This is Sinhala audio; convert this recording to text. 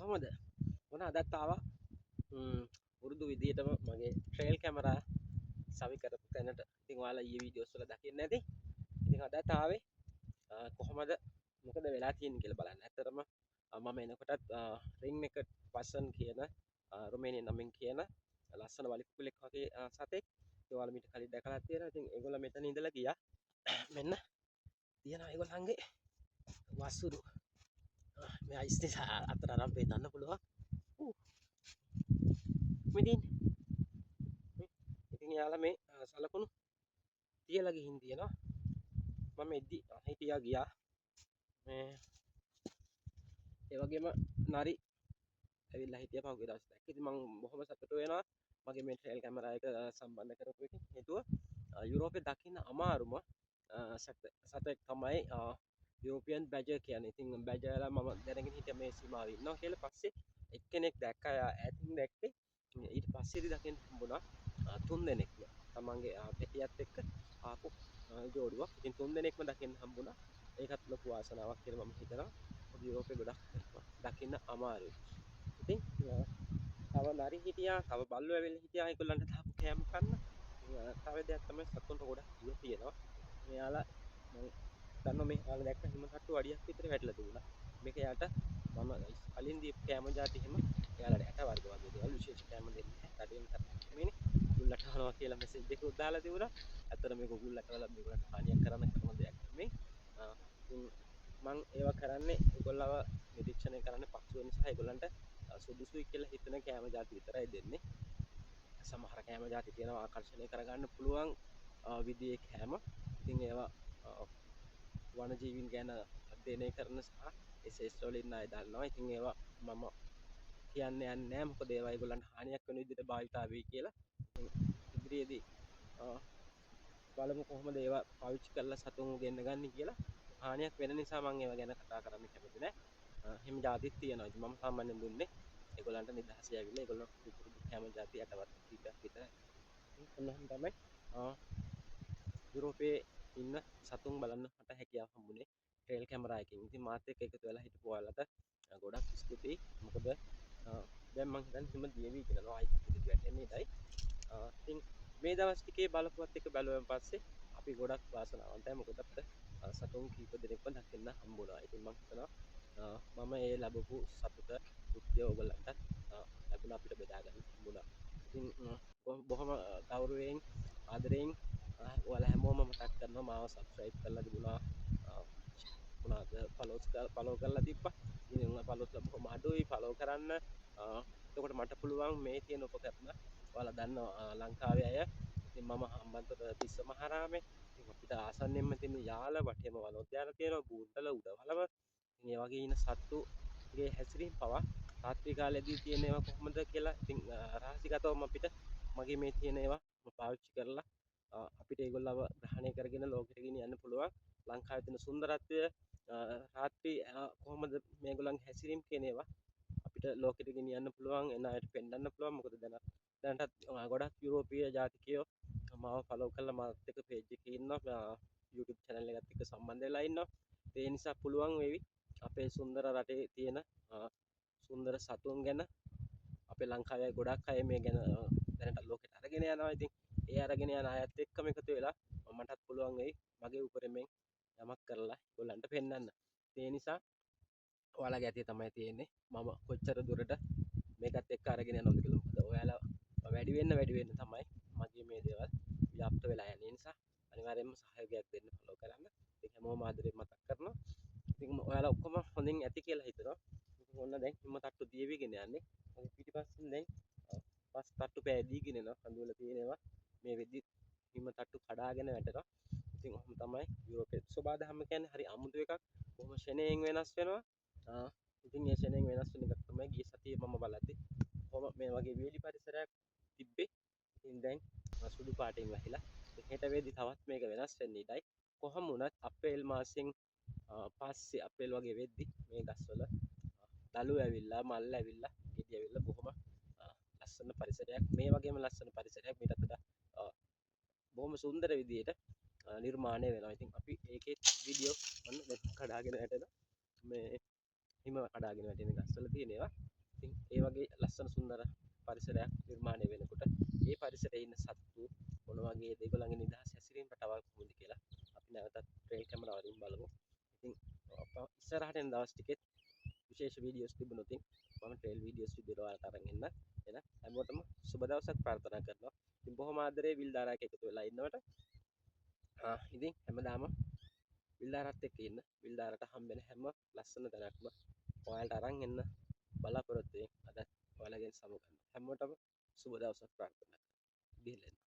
කොහොමද මොන අදත් ආවා පුරුදු විදිහටම මගේ ට්‍රේල් කැමරා සවි කරපු තැනට. ඉතින් ඔයාලා ඊයේ වීඩියෝස් වල දකින්න ඇති. ඉතින් අදත් ආවේ කොහොමද මොකද වෙලා තියෙන්නේ කියලා බලන්න. ඇත්තටම මම එනකොටත් රින් එක පසන් කියන රුමේනියන් නමින් කියන ලස්සන වලිකුකුලෙක් වගේ සතෙක් ඒවල මිට කලින් දැකලා තියෙනවා. ඉතින් ඒගොල්ලෝ මෙතන ඉඳලා ගියා. මෙන්න තියෙනවා ඒගොල්ලන්ගේ වසුරු. මේ අයිස් නිසා අතට අරන් පෙන්නන්න පුළුවන්. මෙදින් ඉතින් යාලා මේ සලකුණු තියලා ගිහින් තියෙනවා. මම එද්දි හිටියා ගියා. මේ ඒ වගේම නරි ඇවිල්ලා හිටියා පහුගිය දවස් දෙකක්. ඉතින් මම බොහොම සතුටු වෙනවා මගේ මේ ට්‍රේල් කැමරා එක සම්බන්ධ කරපු එකෙන්. හේතුව යුරෝපේ දකින්න අමාරුම සතෙක් තමයි යුරෝපියන් බැජර් කියන්නේ. ඉතින් බැජර්ලා මම දැනගෙන හිටියා මේ සීමාවේ ඉන්නවා කියලා. පස්සේ එක්කෙනෙක් දැක්කා ඈතින් දැක්කේ. ඊට පස්සේදී දකින්න හම්බුණා තුන් දෙනෙක්ම තමන්ගේ පෙටියත් එක්ක ආපු ජෝඩුවක්. ඉතින් තුන් දෙනෙක්ම දකින්න හම්බුණා. ඒකත් ලොකු වාසනාවක් කියලා මම හිතනවා. යුරෝපේ ගොඩක් දකින්න අමාරුයි. ඉතින් තව නරි හිටියා, තව බල්ලෝ ඇවිල්ලා හිටියා ඒගොල්ලන්ට දාපු කෑම කන්න. තව දෙයක් තමයි සතුන්ට ගොඩක් දිය තියෙනවා. මෙයාලා මම දන්නවා මේ ඔයාලා දැක්ක හිම තට්ටු අඩියක් විතර වැටලා තිබුණා. මේක යාට මම කලින් දීපු කෑම જાති හිම එයාලට ඇට වර්ග වගේ දේවල් විශේෂ කෑම දෙන්නේ නැහැ. තඩියෙන් නෙමෙයිනේ. ගුල්ලට අහනවා කියලා මෙසේජ් එකක් දාලා තිබුණා. ඇත්තට මේක ගුල්ලට වල මේකට හානියක් කරන්න කරන දෙයක් නෙමෙයි. ඉතින් මම ඒවා කරන්නේ ඒගොල්ලව නිරීක්ෂණය කරන්න පහසු වෙන නිසා ඒගොල්ලන්ට සුදුසුයි කියලා හිතන කෑම જાති විතරයි දෙන්නේ. සමහර කෑම જાති තියෙනවා ආකර්ෂණය කරගන්න පුළුවන් විදිහේ කෑම. ඉතින් ඒවා වනජීවීන් ගැන අධ්‍යයනය කරන සහ ඒ ශේෂ්ත්‍රවල ඉන්න අය දන්නවා. ඉතින් ඒවා මම කියන්න යන්නේ නැහැ. මොකද ඒවා ඒගොල්ලන්ට හානියක් වෙන විදිහට භාවිතා වෙයි කියලා. ඉතින් ඉදිරියේදී බලමු කොහොමද ඒවා පාවිච්චි කරලා සතුන් ගෙන්න ගන්න කියලා. හානියක් වෙන නිසා මම ඒවා ගැන කතා කරන්න කැමති නැහැ. හිම જાතිත් තියෙනවා. ඉතින් මම සාමාන්‍යයෙන් දුන්නේ ඒගොල්ලන්ට නිදහසේ ඇවිල්ලා ඒගොල්ලෝ පුරුදු කැම જાති යටවත් කීපයක් විතරයි. ඔන්නෝම තමයි යුරෝපයේ ඉන්න සතුන් බලන්න මට හැකියාව හම්බුනේ ට්‍රේල් කැමරා එකකින්. ඉතින් මාත් එක්ක එකතු වෙලා හිටපු ඔයාලට ගොඩක් ස්තුතියි. මොකද දැන් මං හිතන්නේ හිම දියවි කියලා ආයි පිටින් වැටෙන්නේ ඉතයි. ඉතින් මේ දවස් ටිකේ බලපුවත් එක බැලුවෙන් පස්සේ අපි ගොඩක් වාසනාවන්තයි. මොකද අපිට සතුන් කීප දෙනෙක්ම දකින්න හම්බුණා. ඉතින් මම හිතනවා මම ඒ ලැබපු සතුට තෘප්තිය ඔයගලන්ට ලැබුණා අපිට බෙදා ගන්න හම්බුණා. ඉතින් බොහොම ගෞරවයෙන් ආදරයෙන් ඔයාලා හැමෝම මතක් කරනවා මාව සබ්ස්ක්‍රයිබ් කරලා තිබුණා. මොනවාද ෆලෝ කරලා තිබ්බා. ඉතින් ෆලෝස් බොහොම අඩුයි ෆලෝ කරන්න. එතකොට මට පුළුවන් මේ තියෙන උපකරණ ඔයාලා දන්නවා ලංකාවේ අය. ඉතින් මම හම්බන්තොට තිස්ස මහරාමේ. ඉතින් අපිට ආසන්නෙම තියෙන යාල වටේම වනෝද්‍යාන තියෙනවා. බූන්දල උඩවලව. ඉතින් ඒ වගේ ඉන්න සත්තුගේ හැසිරීම පවා රාත්‍රී කාලේදී තියෙන ඒවා කොහොමද කියලා ඉතින් රහසිගතවම අපිට මගේ මේ තියෙන ඒවා පාවිච්චි කරලා අපිට ඒගොල්ලව ග්‍රහණය කරගෙන ලෝකෙට ගෙනියන්න පුළුවන්. ලංකාවේ තියෙන සුන්දරත්වය රාත්‍රී කොහොමද මේගොල්ලන්ගේ හැසිරීම කියන ඒවා අපිට ලෝකෙට ගෙනියන්න පුළුවන්. එන අයට පෙන්වන්න පුළුවන්. මොකද දැනටත් ගොඩක් යුරෝපීය ජාතිකයෝ මාව ෆලෝ කරලා මාත් එක්ක පේජ් එකේ ඉන්නවා. YouTube channel එකත් එක්ක සම්බන්ධ වෙලා ඉන්නවා. ඒ නිසා පුළුවන් වේවි අපේ සුන්දර රටේ තියෙන සුන්දර සතුන් ගැන අපේ ලංකාවේ ගොඩක් අය මේ ගැන දැනට ලෝකෙට අරගෙන යනවා. ඉතින් ඒ අරගෙන යන අයත් එක්කම එකතු වෙලා මටත් පුළුවන් වෙයි මගේ උපරිමයෙන් යමක් කරලා ඒගොල්ලන්ට පෙන්වන්න. ඒ නිසා ඔයාලගේ අතේ තමයි තියෙන්නේ මම කොච්චර දුරට මේකත් එක්ක අරගෙන යනවද කියලා. මොකද ඔයාලා වැඩි වෙන්න තමයි මගේ මේ දේවල් ව්‍යාප්ත වෙලා යන්නේ. ඒ නිසා අනිවාර්යයෙන්ම සහයෝගයක් දෙන්න ෆලෝ කරන්න. ඒක හැමෝම ආදරෙන් මතක් කරනවා. ඉතින් ඔයාලා ඔක්කොම හොඳින් ඇති කියලා හිතනවා. ඉතින් ඔන්න දැන් හිම තට්ටු දියවිගෙන යන්නේ. මොකද පිටිපස්සෙන් දැන් පස් තට්ටු පෑදීගෙන එනවා. කඳුවල තියෙනවා. මේ වෙද්දි හිම තට්ටු කඩාගෙන වැටෙනවා. ඉතින් ඔහොම තමයි යුරෝපයේ සබාධම කියන්නේ හරි අමුතු එකක්. කොහොම ෂණයෙන් වෙනස් වෙනවා. ඉතින් ඒ ෂණයෙන් වෙනස් වෙන එක තමයි ගිය සතියේ මම බලද්දි කොහොම මේ වගේ වේලි පරිසරයක් තිබ්බේ. ඉතින් දැන් සුදු පාටින් වැහිලා. හෙට වෙද්දි තවත් මේක වෙනස් වෙන්න ඉඩයි. කොහොම වුණත් අප්‍රේල් මාසෙන් පස්සේ අප්‍රේල් වගේ වෙද්දි මේ ගස්වල දළු ඇවිල්ලා මල් ඇවිල්ලා ගෙඩි ඇවිල්ලා බොහොම ලස්සන පරිසරයක් මේ වගේම ලස්සන පරිසරයක් මීටත් වඩා බොහොම සුන්දර විදියට නිර්මාණය වෙනවා. ඉතින් අපි ඒකේ වීඩියෝ ඔන්න කඩාගෙන වැටෙනවා. මේ හිම කඩාගෙන වැටෙන ගස්වල තියෙන ඒවා ඒ වගේ ලස්සන සුන්දර පරිසරයක් නිර්මාණය වෙනකොට ඒ පරිසරයේ ඉන්න සත්තු මොන වගේ ඒගොල්ලන්ගේ නිදහස් හැසිරීම රටාවක් කොහොමද කියලා අපි නැවතත් ට්‍රේල් කැමරා වලින් බලමු. ඉතින් ඉස්සරහට එන දවස් ටිකෙත් විශේෂ වීඩියෝස් තිබුණොත් මම ට්‍රේල් වීඩියෝස් විදිහට ඔයාලට අරන් එන්න. එන හැමෝටම සුබ දවසක් ප්‍රාර්ථනා කරනවා. ඉතින් බොහොම ආදරේ විල්දාරාක එකතු වෙලා ඉන්නවට. ඉතින් හැමදාම විල්දාරත් එක්ක ඉන්න. විල්දාරට හම්බෙන හැම ලස්සන තැනක්ම ඔයාලට අරන් එන්න බලාපොරොත්තු වෙමින් අද ඔයාලගෙන් සමුගන්නවා. හැමෝටම සුබ දවසක් ප්‍රාර්ථනා කරනවා. ගිහින්